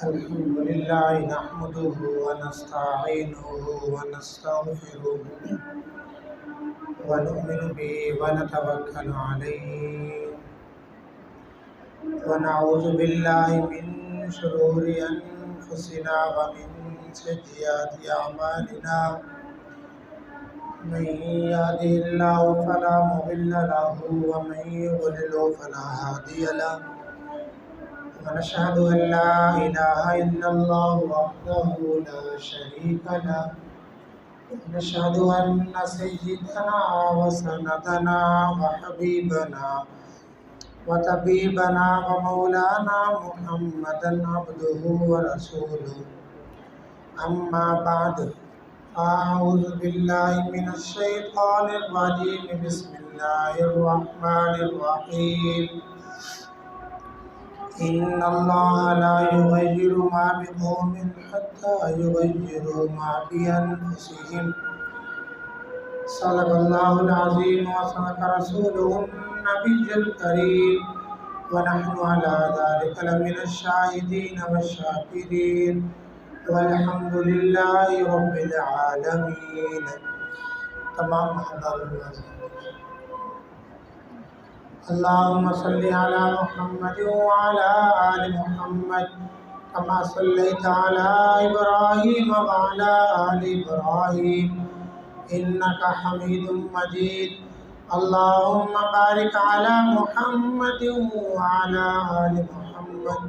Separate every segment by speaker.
Speaker 1: الحمد لله نحمده ونستعينه ونستغفره ونؤمن به ونتوكل عليه ونعوذ بالله من شرور أنفسنا ومن سيئات أعمالنا من يهده الله فلا مضل له ومن يضلل فلا هادي له ونشهد أن لا إله إلا الله وحده لا شريك له ونشهد أن سيدنا وسندنا وحبيبنا وطبيبنا ومولانا محمدا عبده ورسوله أما بعد أعوذ بالله من الشيطان الرجيم بسم الله الرحمن الرحيم إن الله لا يغير ما بقوم حتى يغيروا ما بأنفسهم صدق الله العظيم وصدق رسوله النبي الكريم ونحن على ذلك لمن الشاهدين والشاكرين والحمد لله رب العالمين. تمام حضرات اللهم صل على محمد وعلى آل محمد كما صليت على إبراهيم وعلى آل إبراهيم إنك حميد مجيد. اللهم بارك على محمد وعلى آل محمد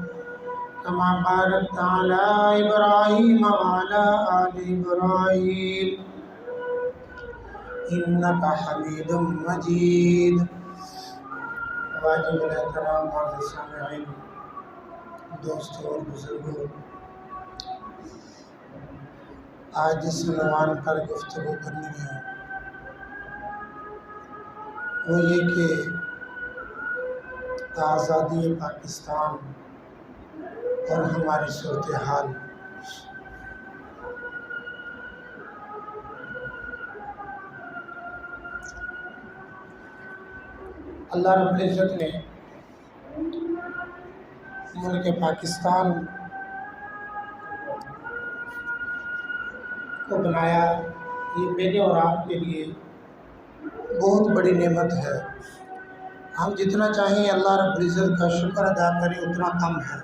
Speaker 1: كما باركت على إبراهيم وعلى آل إبراهيم إنك حميد مجيد. واجب الاحترام معزز سامعین، دوستوں اور بزرگوں، آج جس عنوان پر گفتگو کرنی ہے وہ یہ کہ آزادی پاکستان اور ہماری صورتحال. اللہ رب العزت نے ملک پاکستان کو بنایا. یہ میرے اور آپ کے لیے بہت بڑی نعمت ہے. ہم جتنا چاہیں اللہ رب العزت کا شکر ادا کریں اتنا کم ہے.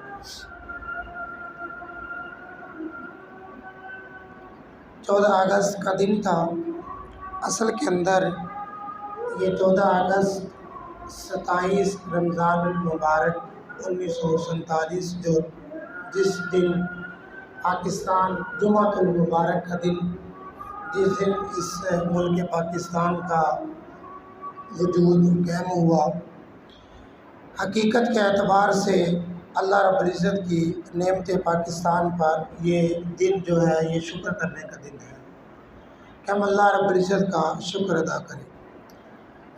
Speaker 1: چودہ اگست کا دن تھا. اصل کے اندر یہ 14 اگست 27 رمضان المبارک 1947 جس دن پاکستان جمعۃ المبارک کا دن، جس دن اس ملک پاکستان کا وجود قائم ہوا. حقیقت کے اعتبار سے اللہ رب العزت کی نعمت پاکستان پر یہ دن جو ہے یہ شکر کرنے کا دن ہے کہ ہم اللہ رب العزت کا شکر ادا کریں.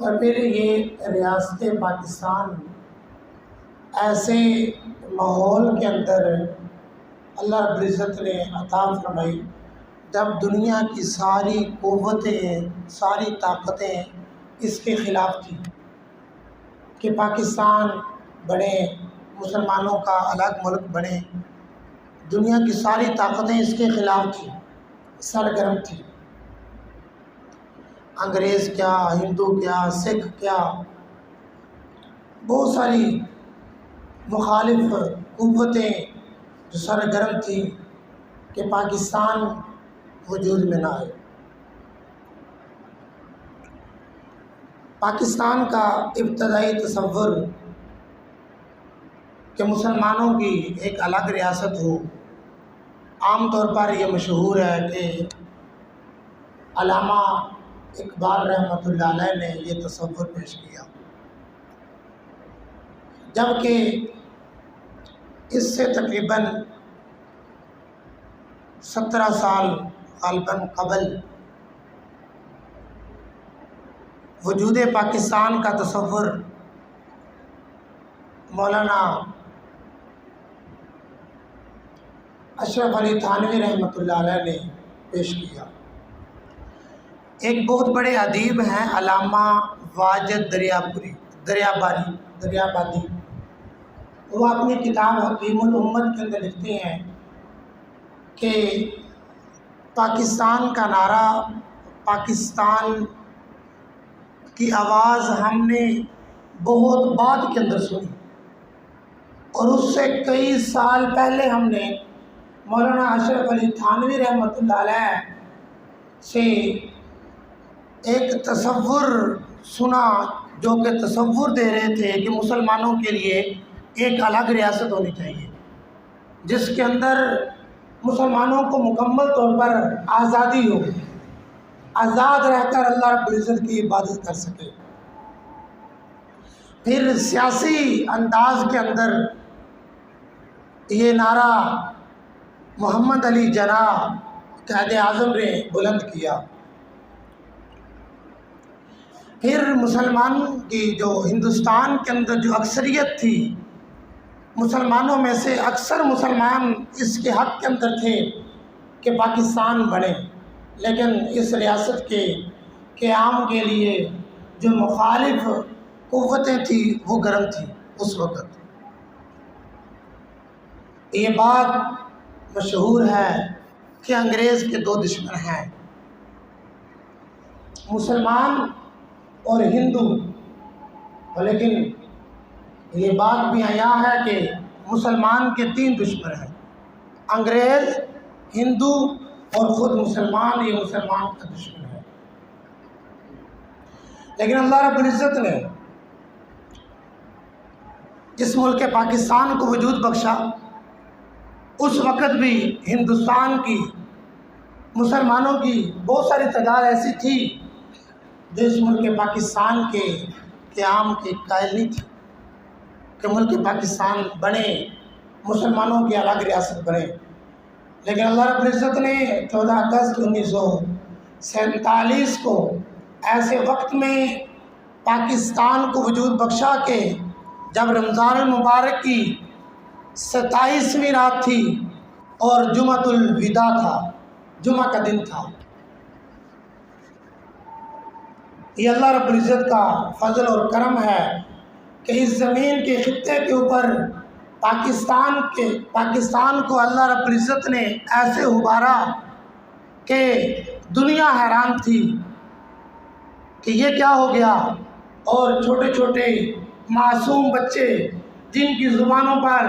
Speaker 1: اور پھر یہ ریاست پاکستان ایسے ماحول کے اندر اللہ رب العزت نے عطا فرمائی جب دنیا کی ساری قوتیں، ساری طاقتیں اس کے خلاف تھیں کہ پاکستان بنے، مسلمانوں کا الگ ملک بنے. دنیا کی ساری طاقتیں اس کے خلاف تھیں، سرگرم تھیں. انگریز کیا، ہندو کیا، سکھ کیا، بہت ساری مخالف قوتیں جو سرگرم تھیں کہ پاکستان وجود میں نہ آئے. پاکستان کا ابتدائی تصور کہ مسلمانوں کی ایک الگ ریاست ہو، عام طور پر یہ مشہور ہے کہ علامہ اقبال رحمۃ اللہ علیہ نے یہ تصور پیش کیا، جبکہ اس سے تقریباً 17 سال غالباً قبل وجود پاکستان کا تصور مولانا اشرف علی تھانوی رحمۃ اللہ علیہ نے پیش کیا. ایک بہت بڑے ادیب ہیں علامہ واجد دریابادی. وہ اپنی کتاب حکیم الامت کے اندر لکھتے ہیں کہ پاکستان کا نعرہ، پاکستان کی آواز ہم نے بہت بعد کے اندر سنی، اور اس سے کئی سال پہلے ہم نے مولانا اشرف علی تھانوی رحمۃ اللہ علیہ سے ایک تصور سنا، جو کہ تصور دے رہے تھے کہ مسلمانوں کے لیے ایک الگ ریاست ہونی چاہیے جس کے اندر مسلمانوں کو مکمل طور پر آزادی ہو، آزاد رہ کر اللہ رب العزت کی عبادت کر سکے۔ پھر سیاسی انداز کے اندر یہ نعرہ محمد علی جناح قائد اعظم نے بلند کیا۔ پھر مسلمان کی جو ہندوستان کے اندر جو اکثریت تھی، مسلمانوں میں سے اکثر مسلمان اس کے حق کے اندر تھے کہ پاکستان بنے، لیکن اس ریاست کے قیام کے لیے جو مخالف قوتیں تھیں وہ گرم تھیں اس وقت۔ یہ بات مشہور ہے کہ انگریز کے دو دشمن ہیں، مسلمان اور ہندو، لیکن یہ بات بھی عیاں ہے کہ مسلمان کے تین دشمن ہیں، انگریز، ہندو اور خود مسلمان، یہ مسلمان کا دشمن ہے۔ لیکن اللہ رب العزت نے اس ملک پاکستان کو وجود بخشا۔ اس وقت بھی ہندوستان کی مسلمانوں کی بہت ساری تعداد ایسی تھی جو اس ملک پاکستان کے قیام کے قائل نہیں تھی کہ ملک پاکستان بنے، مسلمانوں کی الگ ریاست بنے۔ لیکن اللہ رب العزت نے 14 اگست 1947 کو ایسے وقت میں پاکستان کو وجود بخشا کہ جب رمضان المبارک کی 27ویں رات تھی اور جمعۃ الوداع تھا، جمعہ کا دن تھا۔ یہ اللہ رب العزت کا فضل اور کرم ہے کہ اس زمین کے خطے کے اوپر پاکستان کو اللہ رب العزت نے ایسے ابھارا کہ دنیا حیران تھی کہ یہ کیا ہو گیا، اور چھوٹے چھوٹے معصوم بچے جن کی زبانوں پر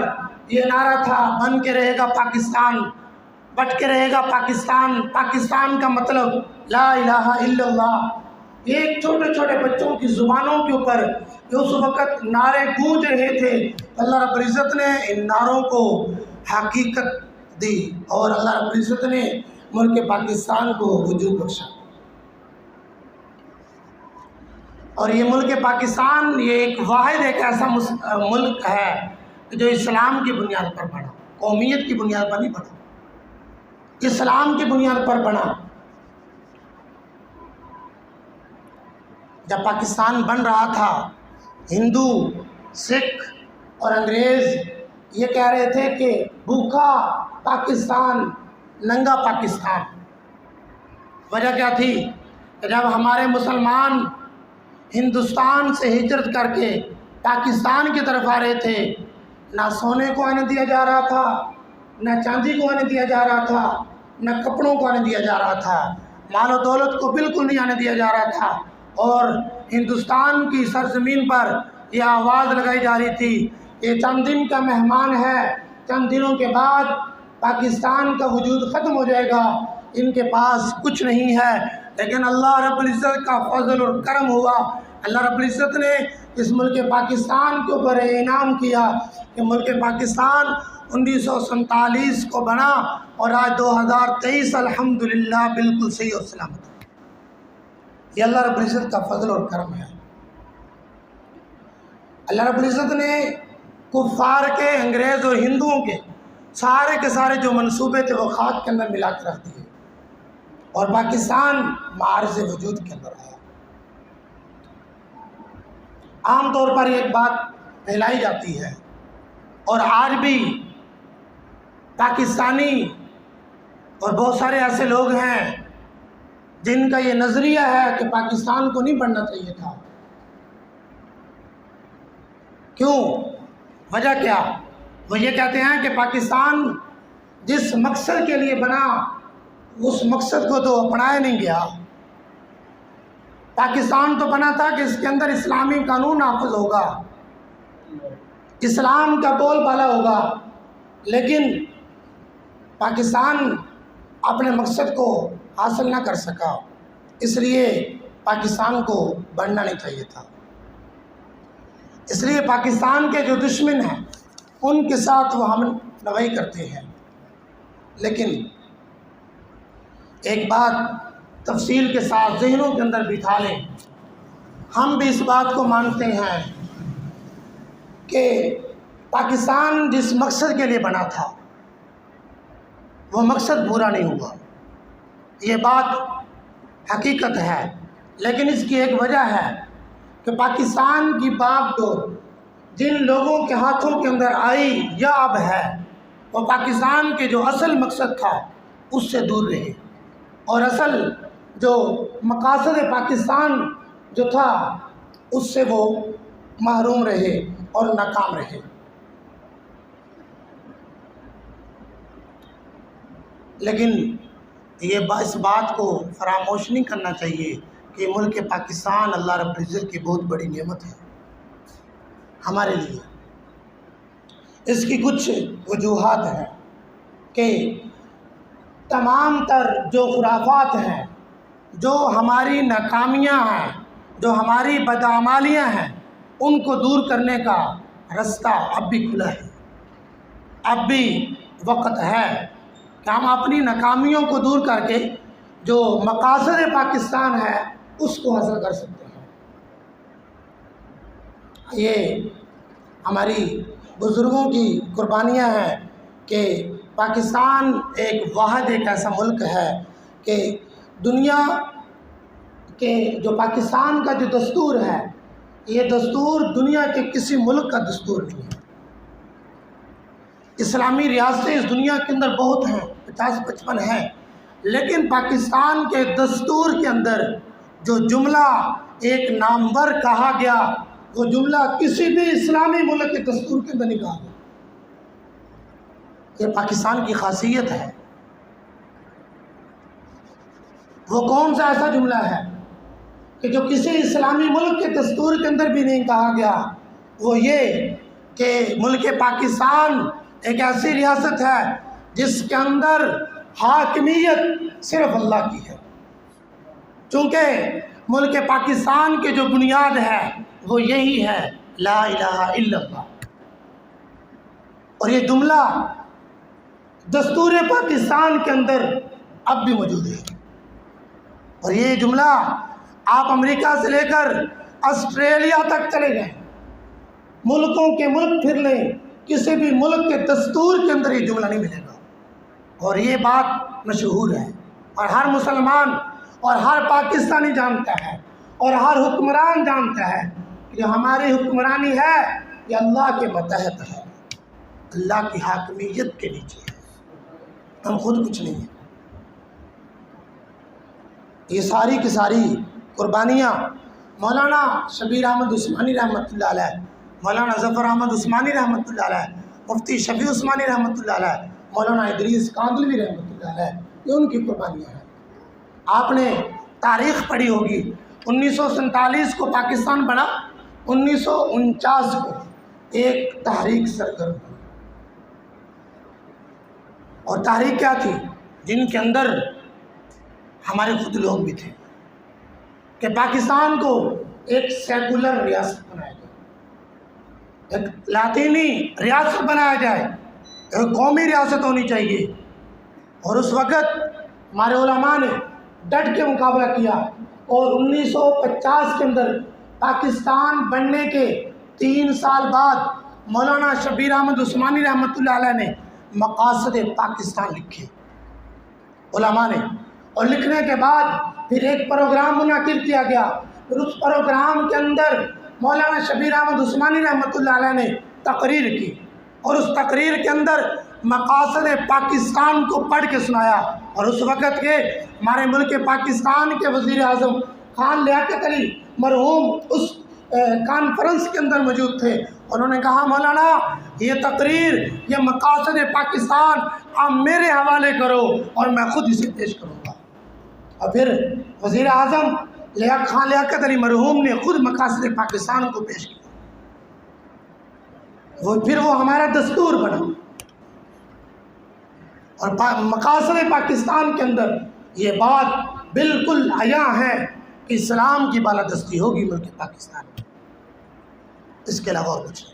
Speaker 1: یہ نعرہ تھا بن کے رہے گا پاکستان، بٹ کے رہے گا پاکستان، پاکستان کا مطلب لا الہ الا اللہ، ایک چھوٹے چھوٹے بچوں کی زبانوں کے اوپر جو اس وقت نعرے گونج رہے تھے، اللہ رب العزت نے ان نعروں کو حقیقت دی اور اللہ رب العزت نے ملک پاکستان کو وجود بخشا۔ اور یہ ملک پاکستان یہ ایک واحد ایک ایسا ملک ہے جو اسلام کی بنیاد پر بنا، قومیت کی بنیاد پر نہیں بنا، اسلام کی بنیاد پر بنا۔ جب پاکستان بن رہا تھا، ہندو، سکھ اور انگریز یہ کہہ رہے تھے کہ بھوکا پاکستان، ننگا پاکستان۔ وجہ کیا تھی کہ جب ہمارے مسلمان ہندوستان سے ہجرت کر کے پاکستان کی طرف آ رہے تھے، نہ سونے کو آنے دیا جا رہا تھا، نہ چاندی کو آنے دیا جا رہا تھا، نہ کپڑوں کو آنے دیا جا رہا تھا، مال و دولت کو بالکل نہیں آنے دیا جا رہا تھا، اور ہندوستان کی سرزمین پر یہ آواز لگائی جا رہی تھی یہ چند دن کا مہمان ہے، چند دنوں کے بعد پاکستان کا وجود ختم ہو جائے گا، ان کے پاس کچھ نہیں ہے۔ لیکن اللہ رب العزت کا فضل اور کرم ہوا، اللہ رب العزت نے اس ملک پاکستان کے اوپر انعام کیا کہ ملک پاکستان 1947 کو بنا اور آج 2023 الحمدللہ بالکل صحیح اور سلامت ہے۔ یہ اللہ رب العزت کا فضل اور کرم ہے۔ اللہ رب العزت نے کفار کے، انگریز اور ہندوؤں کے سارے جو منصوبے تھے وہ خاک کے اندر ملا کے رکھ دیے اور پاکستان معرض وجود کے اندر آیا۔ عام طور پر ایک بات پھیلائی جاتی ہے اور آج بھی پاکستانی اور بہت سارے ایسے لوگ ہیں جن کا یہ نظریہ ہے کہ پاکستان کو نہیں بننا چاہیے تھا۔ کیوں؟ وجہ کیا؟ وہ یہ کہتے ہیں کہ پاکستان جس مقصد کے لیے بنا اس مقصد کو تو اپنایا نہیں گیا۔ پاکستان تو بنا تھا کہ اس کے اندر اسلامی قانون نافذ ہوگا، اسلام کا بول بالا ہوگا، لیکن پاکستان اپنے مقصد کو حاصل نہ کر سکا، اس لیے پاکستان کو بننا نہیں چاہیے تھا۔ اس لیے پاکستان کے جو دشمن ہیں ان کے ساتھ وہ ہم نوائی کرتے ہیں۔ لیکن ایک بات تفصیل کے ساتھ ذہنوں کے اندر بٹھا لیں، ہم بھی اس بات کو مانتے ہیں کہ پاکستان جس مقصد کے لیے بنا تھا وہ مقصد پورا نہیں ہوا، یہ بات حقیقت ہے۔ لیکن اس کی ایک وجہ ہے کہ پاکستان کی باغ ڈور جن لوگوں کے ہاتھوں کے اندر آئی یا اب ہے، وہ پاکستان کے جو اصل مقصد تھا اس سے دور رہے، اور اصل جو مقاصد پاکستان جو تھا اس سے وہ محروم رہے اور ناکام رہے۔ لیکن اس بات کو فراموش نہیں کرنا چاہیے کہ ملک پاکستان اللہ رب العزت کی بہت بڑی نعمت ہے ہمارے لیے۔ اس کی کچھ وجوہات ہیں کہ تمام تر جو خرافات ہیں، جو ہماری ناکامیاں ہیں، جو ہماری بدعمالیاں ہیں، ان کو دور کرنے کا رستہ اب بھی کھلا ہے۔ اب بھی وقت ہے کہ ہم اپنی ناکامیوں کو دور کر کے جو مقاصد پاکستان ہے اس کو حاصل کر سکتے ہیں۔ یہ ہماری بزرگوں کی قربانیاں ہیں کہ پاکستان ایک واحد ایک ایسا ملک ہے کہ دنیا کے جو پاکستان کا جو دستور ہے، یہ دستور دنیا کے کسی ملک کا دستور نہیں ہے۔ اسلامی ریاستیں اس دنیا کے اندر بہت ہیں، 50-55 ہیں، لیکن پاکستان کے دستور کے اندر جو جملہ ایک نامور کہا گیا، وہ جملہ کسی بھی اسلامی ملک کے دستور کے اندر نہیں کہا گیا۔ یہ پاکستان کی خاصیت ہے۔ وہ کون سا ایسا جملہ ہے کہ جو کسی اسلامی ملک کے دستور کے اندر بھی نہیں کہا گیا؟ وہ یہ کہ ملک پاکستان ایک ایسی ریاست ہے جس کے اندر حاکمیت صرف اللہ کی ہے۔ چونکہ ملک پاکستان کے جو بنیاد ہے وہ یہی ہے، لا الہ الا اللہ، اور یہ جملہ دستور پاکستان کے اندر اب بھی موجود ہے۔ اور یہ جملہ آپ امریکہ سے لے کر آسٹریلیا تک چلے جائیں، ملکوں کے ملک پھر لیں، کسی بھی ملک کے دستور کے اندر یہ جملہ نہیں ملے گا۔ اور یہ بات مشہور ہے، اور ہر مسلمان اور ہر پاکستانی جانتا ہے، اور ہر حکمران جانتا ہے کہ جو ہماری حکمرانی ہے یہ اللہ کے ماتحت ہے، اللہ کی حاکمیت کے نیچے ہے، ہم خود کچھ نہیں ہیں۔ یہ ساری کی ساری قربانیاں مولانا شبیر احمد عثمانی رحمۃ اللہ علیہ، مولانا ظفر احمد عثمانی رحمۃ اللہ علیہ، مفتی شفیع عثمانی رحمۃ اللہ علیہ، مولانا ادریس کاندلوی رحمۃ اللہ علیہ، یہ ان کی قربانیاں ہیں۔ آپ نے تاریخ پڑھی ہوگی، 1947 کو پاکستان بنا، 1949 کو ایک تحریک سرگرم ہوئی، اور تحریک کیا تھی؟ جن کے اندر ہمارے خود لوگ بھی تھے کہ پاکستان کو ایک سیکولر ریاست بنایا جائے، ایک لاطینی ریاست بنایا جائے، ایک قومی ریاست ہونی چاہیے۔ اور اس وقت ہمارے علماء نے ڈٹ کے مقابلہ کیا، اور 1950 کے اندر پاکستان بننے کے 3 سال بعد مولانا شبیر احمد عثمانی رحمۃ اللہ علیہ نے مقاصد پاکستان لکھے علماء نے، اور لکھنے کے بعد پھر ایک پروگرام منعقد کیا گیا، پھر اس پروگرام کے اندر مولانا شبیر احمد عثمانی رحمۃ اللہ علیہ نے تقریر کی، اور اس تقریر کے اندر مقاصد پاکستان کو پڑھ کے سنایا۔ اور اس وقت کے ہمارے ملک پاکستان کے وزیر اعظم خان لیاقت علی مرحوم اس کانفرنس کے اندر موجود تھے، انہوں نے کہا مولانا یہ تقریر، یہ مقاصد پاکستان آپ میرے حوالے کرو اور میں خود اسے پیش کروں گا۔ اور پھر وزیر اعظم خان لیاقت علی مرحوم نے خود مقاصد پاکستان کو پیش کیا، پھر وہ ہمارا دستور بنا، اور مقاصد پاکستان کے اندر یہ بات بالکل عیاں ہے کہ اسلام کی بالادستی ہوگی ملک پاکستان میں، اس کے علاوہ اور کچھ نہیں۔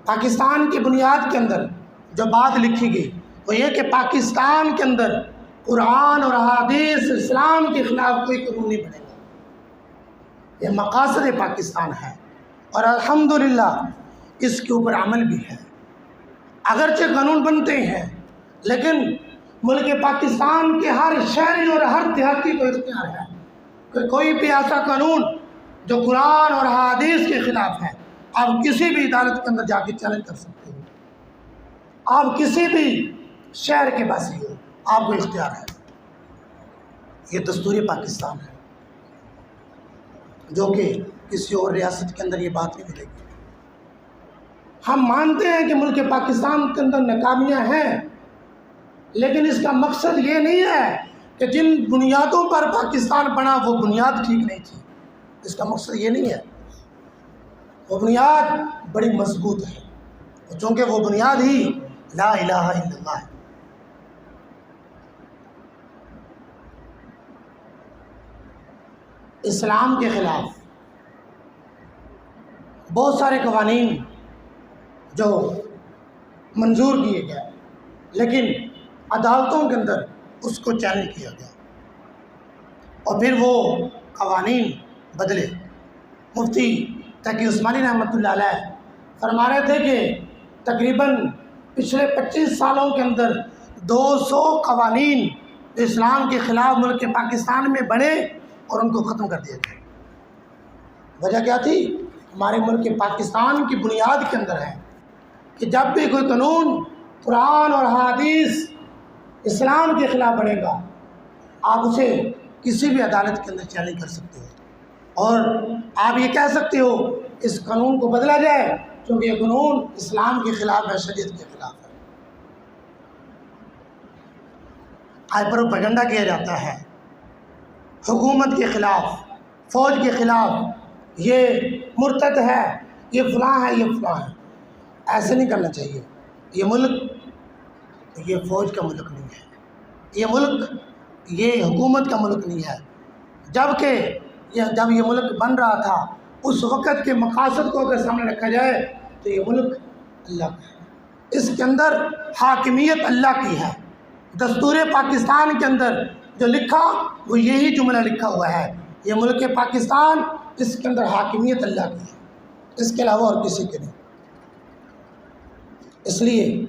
Speaker 1: پاکستان کی بنیاد کے اندر جو بات لکھی گئی وہ یہ کہ پاکستان کے اندر قرآن اور احادیث اسلام کے خلاف کوئی قانون نہیں بنے گا، یہ مقاصد پاکستان ہے، اور الحمدللہ اس کے اوپر عمل بھی ہے۔ اگرچہ قانون بنتے ہیں لیکن ملک پاکستان کے ہر شہری اور ہر دیہاتی کو اختیار ہے کہ کوئی بھی ایسا قانون جو قرآن اور احادیث کے خلاف ہے آپ کسی بھی عدالت کے اندر جا کے چیلنج کر سکتے ہیں، آپ کسی بھی شہر کے باسی ہو، آپ کو اختیار ہے۔ یہ دستور پاکستان ہے جو کہ کسی اور ریاست کے اندر یہ بات نہیں ملے گی۔ ہم مانتے ہیں کہ ملک پاکستان کے اندر ناکامیاں ہیں، لیکن اس کا مقصد یہ نہیں ہے کہ جن بنیادوں پر پاکستان بنا وہ بنیاد ٹھیک نہیں تھی، اس کا مقصد یہ نہیں ہے۔ وہ بنیاد بڑی مضبوط ہے، چونکہ وہ بنیاد ہی لا الہ الا اللہ ہے۔ اسلام کے خلاف بہت سارے قوانین جو منظور کیے گئے لیکن عدالتوں کے اندر اس کو چیلنج کیا گیا اور پھر وہ قوانین بدلے۔ مفتی تقی عثمانی رحمۃ اللہ علیہ فرما رہے تھے کہ تقریباً پچھلے 25 سالوں کے اندر 200 قوانین اسلام کے خلاف ملک پاکستان میں بنے اور ان کو ختم کر دیا گیا۔ وجہ کیا تھی؟ ہمارے ملک پاکستان کی بنیاد کے اندر ہے کہ جب بھی کوئی قانون قرآن اور حدیث اسلام کے خلاف بنے گا آپ اسے کسی بھی عدالت کے اندر چیلنج کر سکتے ہو، اور آپ یہ کہہ سکتے ہو اس قانون کو بدلا جائے کیونکہ یہ قانون اسلام کے خلاف ہے، شریعت کے خلاف ہے۔ آج پروپیگنڈا کیا جاتا ہے حکومت کے خلاف، فوج کے خلاف، یہ مرتد ہے، یہ فلاں ہے، یہ فلاں ہے۔ ایسے نہیں کرنا چاہیے۔ یہ ملک یہ فوج کا ملک نہیں ہے، یہ ملک یہ حکومت کا ملک نہیں ہے۔ جبکہ جب یہ ملک بن رہا تھا اس وقت کے مقاصد کو اگر سامنے رکھا جائے تو یہ ملک اللہ کا ہے، اس کے اندر حاکمیت اللہ کی ہے۔ دستور پاکستان کے اندر جو لکھا وہ یہی جملہ لکھا ہوا ہے، یہ ملک پاکستان، اس کے اندر حاکمیت اللہ کی ہے، اس کے علاوہ اور کسی کے نہیں۔ اس لیے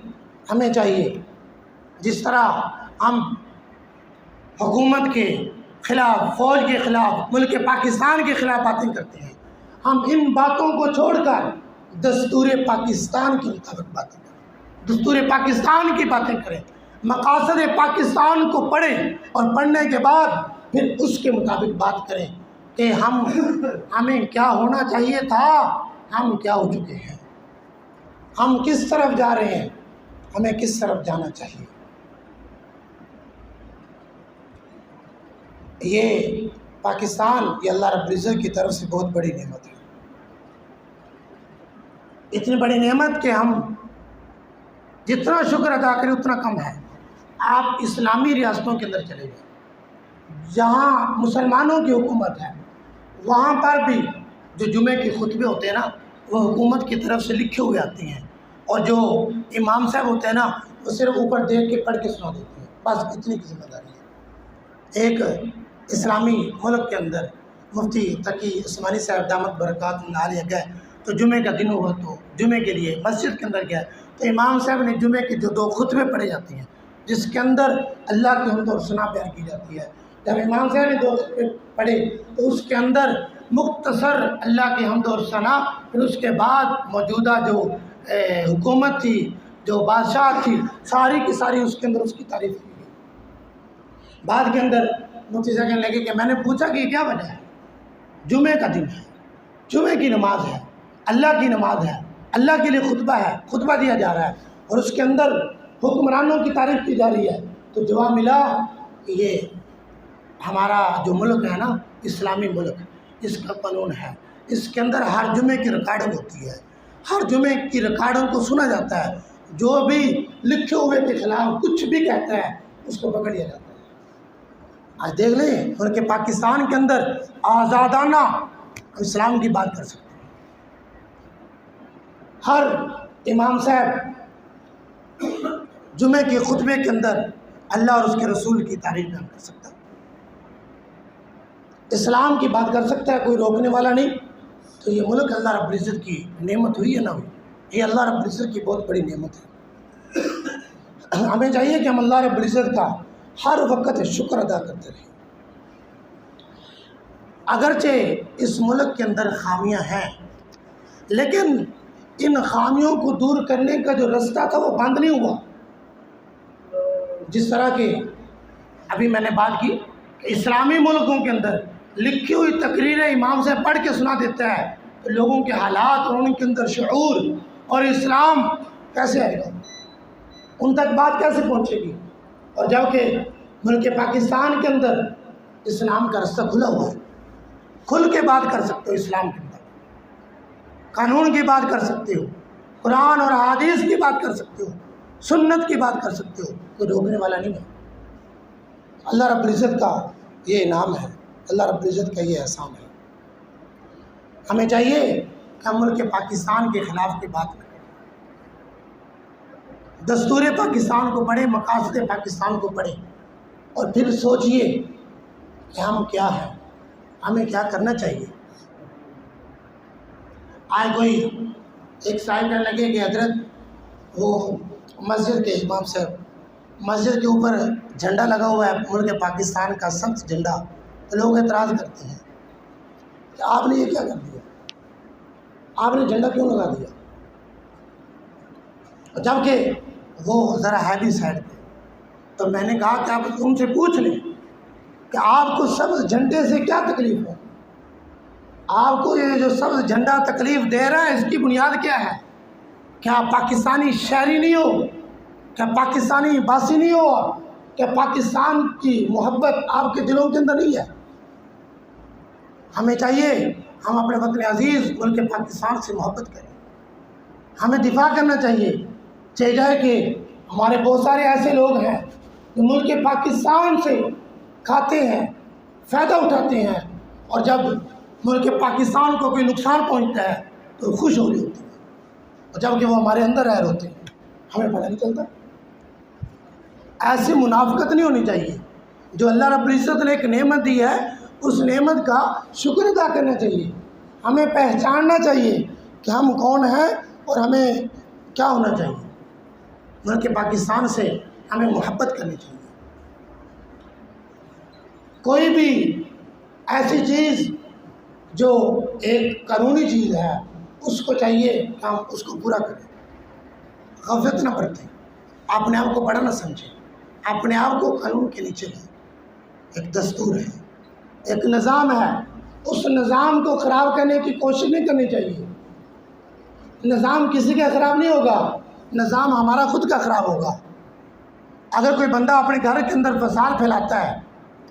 Speaker 1: ہمیں چاہیے جس طرح ہم حکومت کے خلاف، فوج کے خلاف، ملک پاکستان کے خلاف باتیں کرتے ہیں، ہم ان باتوں کو چھوڑ کر دستور پاکستان کے مطابق باتیں کریں، دستور پاکستان کی باتیں کریں، مقاصد پاکستان کو پڑھیں اور پڑھنے کے بعد پھر اس کے مطابق بات کریں کہ ہمیں کیا ہونا چاہیے تھا، ہم کیا ہو چکے ہیں، ہم کس طرف جا رہے ہیں، ہمیں کس طرف جانا چاہیے۔ یہ پاکستان یہ اللہ رب العزت کی طرف سے بہت بڑی نعمت ہے، اتنی بڑی نعمت کہ ہم جتنا شکر ادا کریں اتنا کم ہے۔ آپ اسلامی ریاستوں کے اندر چلے جائیں جہاں مسلمانوں کی حکومت ہے، وہاں پر بھی جو جمعے کے خطبے ہوتے ہیں نا وہ حکومت کی طرف سے لکھے ہوئے آتے ہیں، اور جو امام صاحب ہوتے ہیں نا وہ صرف اوپر دیکھ کے پڑھ کے سنا دیتے ہیں، بس اتنی کی ذمہ داری ہے۔ ایک اسلامی ملک کے اندر مفتی تقی عثمانی صاحب دامت برکات اللہ علیہ گئے تو جمعے کا دن ہوا تو جمعے کے لیے مسجد کے اندر گئے تو امام صاحب نے جمعے کے جو 2 خطبے پڑھے جاتے ہیں جس کے اندر اللہ کی حمد اور ثنا بیان کی جاتی ہے، جب امام صاحب نے 2 خطبے پڑھے تو اس کے اندر مختصر اللہ کی حمد اور ثنا، پھر اس کے بعد موجودہ جو حکومت تھی، جو بادشاہ تھی، ساری کی ساری اس کے اندر اس کی تعریف کی گئی۔ بعد کے اندر مفتی صاحب کہنے لگے کہ میں نے پوچھا کہ کیا وجہ ہے؟ جمعے کا دن ہے، جمعے کی نماز ہے، اللہ کی نماز ہے، اللہ کے لیے خطبہ ہے، خطبہ دیا جا رہا ہے اور اس کے اندر حکمرانوں کی تعریف کی جا رہی ہے۔ تو جواب ملا کہ یہ ہمارا جو ملک ہے نا، اسلامی ملک، اس کا قانون ہے، اس کے اندر ہر جمعے کی ریکارڈنگ ہوتی ہے، ہر جمعے کی ریکارڈنگ کو سنا جاتا ہے، جو بھی لکھے ہوئے کے خلاف کچھ بھی کہتا ہے اس کو پکڑ لیا جاتا ہے۔ آج دیکھ لیں ملک پاکستان کے اندر آزادانہ اسلام کی بات کر سکتے ہیں، ہر امام صاحب جمعے کے خطبے کے اندر اللہ اور اس کے رسول کی تعریف بیان کر سکتا ہے، اسلام کی بات کر سکتا ہے، کوئی روکنے والا نہیں۔ تو یہ ملک اللہ رب العزت کی نعمت ہوئی ہے نہ ہوئی، یہ اللہ رب العزت کی بہت بڑی نعمت ہے۔ ہمیں چاہیے کہ ہم اللہ رب العزت کا ہر وقت شکر ادا کرتے رہیں۔ اگرچہ اس ملک کے اندر خامیاں ہیں، لیکن ان خامیوں کو دور کرنے کا جو رستہ تھا وہ بند نہیں ہوا۔ جس طرح کہ ابھی میں نے بات کی کہ اسلامی ملکوں کے اندر لکھی ہوئی تقریریں امام سے پڑھ کے سنا دیتا ہے تو لوگوں کے حالات اور ان کے اندر شعور اور اسلام کیسے آئے گا، ان تک بات کیسے پہنچے گی؟ اور جبکہ ملک پاکستان کے اندر اسلام کا رستہ کھلا ہوا ہے، کھل کے بات کر سکتے ہو، اسلام کے اندر قانون کی بات کر سکتے ہو، قرآن اور حدیث کی بات کر سکتے ہو، سنت کی بات کر سکتے ہو، کوئی روکنے والا نہیں ہے۔ اللہ رب العزت کا یہ انعام ہے، اللہ رب العزت کا یہ احسان ہے۔ ہمیں چاہیے کہ ہم ملک پاکستان کے خلاف کی بات کریں، دستور پاکستان کو پڑھیں، مقاصد پاکستان کو پڑھیں اور پھر سوچئے کہ ہم کیا ہیں، ہمیں کیا کرنا چاہیے۔ آئے کوئی ایک صاحب کہنے لگے کہ حضرت وہ مسجد کے امام صاحب، مسجد کے اوپر جھنڈا لگا ہوا ہے ملک پاکستان کا سخت جھنڈا، تو لوگ اعتراض کرتے ہیں کہ آپ نے یہ کیا کر دیا، آپ نے جھنڈا کیوں لگا دیا؟ جبکہ وہ ذرا ہیوی سائڈ پہ، تو میں نے کہا کہ آپ ان سے پوچھ لیں کہ آپ کو سبز جھنڈے سے کیا تکلیف ہے، آپ کو یہ جو سبز جھنڈا تکلیف دے رہا ہے اس کی بنیاد کیا ہے؟ کیا پاکستانی شہری نہیں ہو؟ کیا پاکستانی باسی نہیں ہو؟ کیا پاکستان کی محبت آپ کے دلوں کے اندر نہیں ہے؟ ہمیں چاہیے ہم اپنے وطن عزیز ملک پاکستان سے محبت کریں، ہمیں دفاع کرنا چاہیے جائے کہ ہمارے بہت سارے ایسے لوگ ہیں جو ملک پاکستان سے کھاتے ہیں، فائدہ اٹھاتے ہیں، اور جب ملک پاکستان کو کوئی نقصان پہنچتا ہے تو خوش ہو رہی ہوتی ہے، اور جب کہ وہ ہمارے اندر رہ ہوتے ہیں ہمیں پتہ نہیں چلتا۔ ایسی منافقت نہیں ہونی چاہیے۔ جو اللہ رب العزت نے ایک نعمت دی ہے اس نعمت کا شکر ادا کرنا چاہیے، ہمیں پہچاننا چاہیے کہ ہم کون ہیں اور ہمیں کیا ہونا چاہیے۔ ملک پاکستان سے ہمیں محبت کرنی چاہیے۔ کوئی بھی ایسی چیز جو ایک قانونی چیز ہے اس کو چاہیے کہ ہم اس کو پورا کریں، غفلت نہ برتیں، اپنے آپ کو بڑا نہ سمجھیں، اپنے آپ کو قانون کے نیچے لیں۔ ایک دستور ہے، ایک نظام ہے، اس نظام کو خراب کرنے کی کوشش نہیں کرنی چاہیے۔ نظام کسی کا خراب نہیں ہوگا، نظام ہمارا خود کا خراب ہوگا۔ اگر کوئی بندہ اپنے گھر کے اندر فساد پھیلاتا ہے،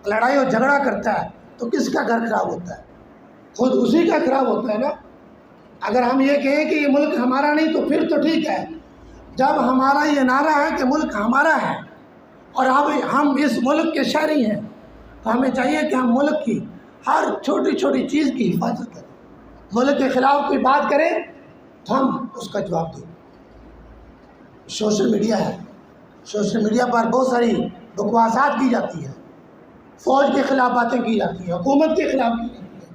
Speaker 1: لڑائی اور جھگڑا کرتا ہے تو کس کا گھر خراب ہوتا ہے؟ خود اسی کا خراب ہوتا ہے نا۔ اگر ہم یہ کہیں کہ یہ ملک ہمارا نہیں تو پھر تو ٹھیک ہے، جب ہمارا یہ نعرہ ہے کہ ملک ہمارا ہے اور ہم اس ملک کے شہری ہیں تو ہمیں چاہیے کہ ہم ملک کی ہر چھوٹی چھوٹی چیز کی حفاظت کریں۔ ملک کے خلاف کوئی بات کرے تو ہم اس کا جواب دیں۔ سوشل میڈیا ہے، سوشل میڈیا پر بہت ساری بکواسات کی جاتی ہے، فوج کے خلاف باتیں کی جاتی ہیں، حکومت کے خلاف کی جاتی ہیں،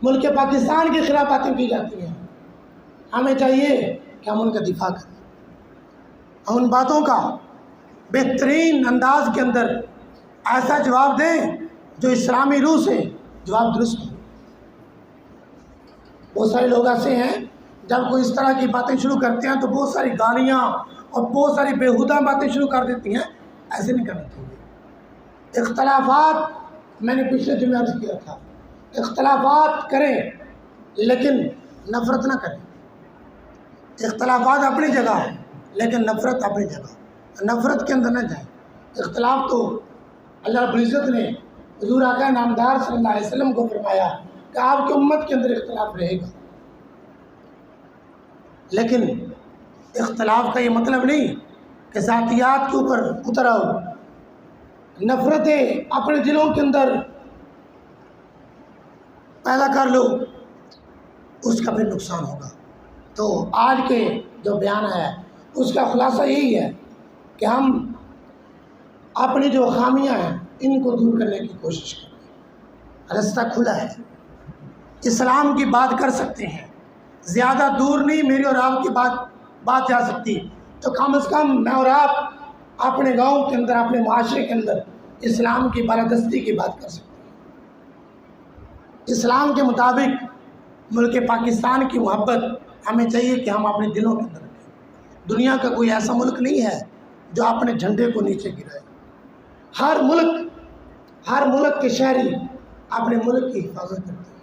Speaker 1: ملک پاکستان کے خلاف باتیں کی جاتی ہیں۔ ہمیں چاہیے کہ ہم ان کا دفاع کریں، ہم ان باتوں کا بہترین انداز کے اندر ایسا جواب دیں جو اسلامی روح سے جواب درست ہو۔ بہت سارے لوگ ایسے ہیں جب کوئی اس طرح کی باتیں شروع کرتے ہیں تو بہت ساری گالیاں اور بہت ساری بیہودہ باتیں شروع کر دیتی ہیں، ایسے نہیں کرنا چاہیے۔ اختلافات میں نے پچھلے جمعے عرض کیا تھا، اختلافات کریں لیکن نفرت نہ کریں۔ اختلافات اپنی جگہ ہے لیکن نفرت اپنی جگہ، نفرت کے اندر نہ جائیں۔ اختلاف تو اللہ رب العزت نے حضور آقا نامدار صلی اللہ علیہ وسلم کو فرمایا کہ آپ کی امت کے اندر اختلاف رہے گا، لیکن اختلاف کا یہ مطلب نہیں کہ ذاتیات کے اوپر اتر آؤ، نفرتیں اپنے دلوں کے اندر پیدا کر لو، اس کا پھر نقصان ہوگا۔ تو آج کے جو بیان ہے اس کا خلاصہ یہی ہے کہ ہم اپنی جو خامیاں ہیں ان کو دور کرنے کی کوشش کریں۔ رستہ کھلا ہے، اسلام کی بات کر سکتے ہیں، زیادہ دور نہیں میری اور آپ کی بات جا سکتی، تو کم از کم میں اور آپ اپنے گاؤں کے اندر، اپنے معاشرے کے اندر اسلام کی بالادستی کی بات کر سکتے ہیں۔ اسلام کے مطابق ملک پاکستان کی محبت ہمیں چاہیے کہ ہم اپنے دلوں کے اندر رکھیں۔ دنیا کا کوئی ایسا ملک نہیں ہے جو اپنے جھنڈے کو نیچے گرائے۔ ہر ملک کے شہری اپنے ملک کی حفاظت کرتے ہیں،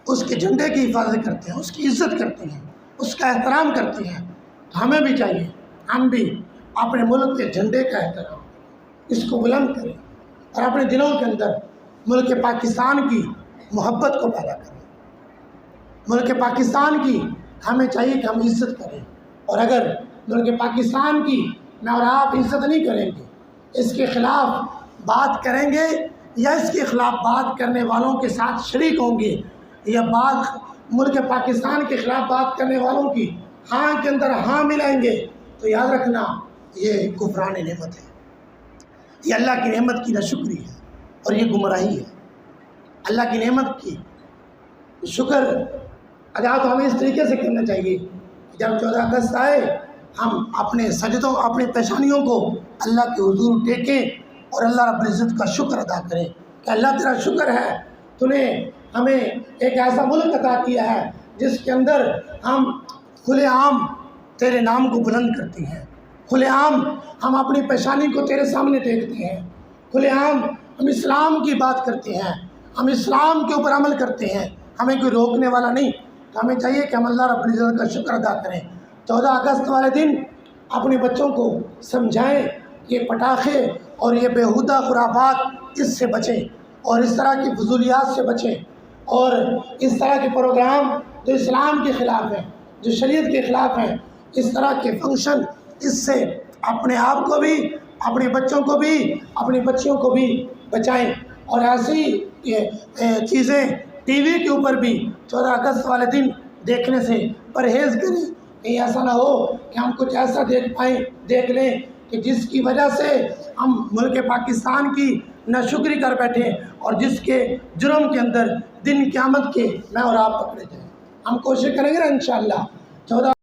Speaker 1: اس کے جھنڈے کی حفاظت کرتے ہیں، اس کی عزت کرتے ہیں، اس کا احترام کرتے ہیں۔ تو ہمیں بھی چاہیے ہم بھی اپنے ملک کے جھنڈے کا احترام اس کو بلند کریں اور اپنے دلوں کے اندر ملک پاکستان کی محبت کو پیدا کریں۔ ملک پاکستان کی ہمیں چاہیے کہ ہم عزت کریں، اور اگر ملک پاکستان کی میں اور آپ عزت نہیں کریں گے، اس کے خلاف بات کریں گے یا اس کے خلاف بات کرنے والوں کے ساتھ شریک ہوں گے، یا ملک پاکستان کے خلاف بات کرنے والوں کی ہاں کے اندر ہاں ملائیں گے، تو یاد رکھنا یہ کفران نعمت ہے، یہ اللہ کی نعمت کی ناشکری ہے اور یہ گمراہی ہے۔ اللہ کی نعمت کی شکر ادا تو ہمیں اس طریقے سے کرنا چاہیے کہ جب 14 اگست آئے ہم اپنے سجدوں، اپنے پیشانیوں کو اللہ کے حضور ٹیکیں اور اللہ رب العزت کا شکر ادا کریں کہ اللہ تیرا شکر ہے، تو نے ہمیں ایک ایسا ملک عطا کیا ہے جس کے اندر ہم کھلے عام تیرے نام کو بلند کرتے ہیں، کھلے عام ہم اپنی پیشانی کو تیرے سامنے ٹیکتے ہیں، کھلے عام ہم اسلام کی بات کرتے ہیں، ہم اسلام کے اوپر عمل کرتے ہیں، ہمیں کوئی روکنے والا نہیں۔ تو ہمیں چاہیے کہ ہم اللہ رب العزت کا شکر ادا کریں۔ 14 اگست والے دن اپنے بچوں کو سمجھائیں کہ یہ پٹاخے اور یہ بیہودہ خرافات اس سے بچیں، اور اس طرح کی فضولیات سے بچیں، اور اس طرح کے پروگرام جو اسلام کے خلاف ہیں، جو شریعت کے خلاف ہیں، اس طرح کے فنکشن، اس سے اپنے آپ کو بھی، اپنے بچوں کو بھی، اپنی بچیوں کو بھی بچائیں، اور ایسی چیزیں ٹی وی کے اوپر بھی 14 اگست والے دن دیکھنے سے پرہیز کریں، کہیں ایسا نہ ہو کہ ہم کچھ ایسا دیکھ لیں کہ جس کی وجہ سے ہم ملک پاکستان کی ناشکری کر بیٹھیں، اور جس کے جرم کے اندر دن قیامت کے میں اور آپ پکڑے جائیں۔ ہم کوشش کریں گے نا انشاءاللہ 14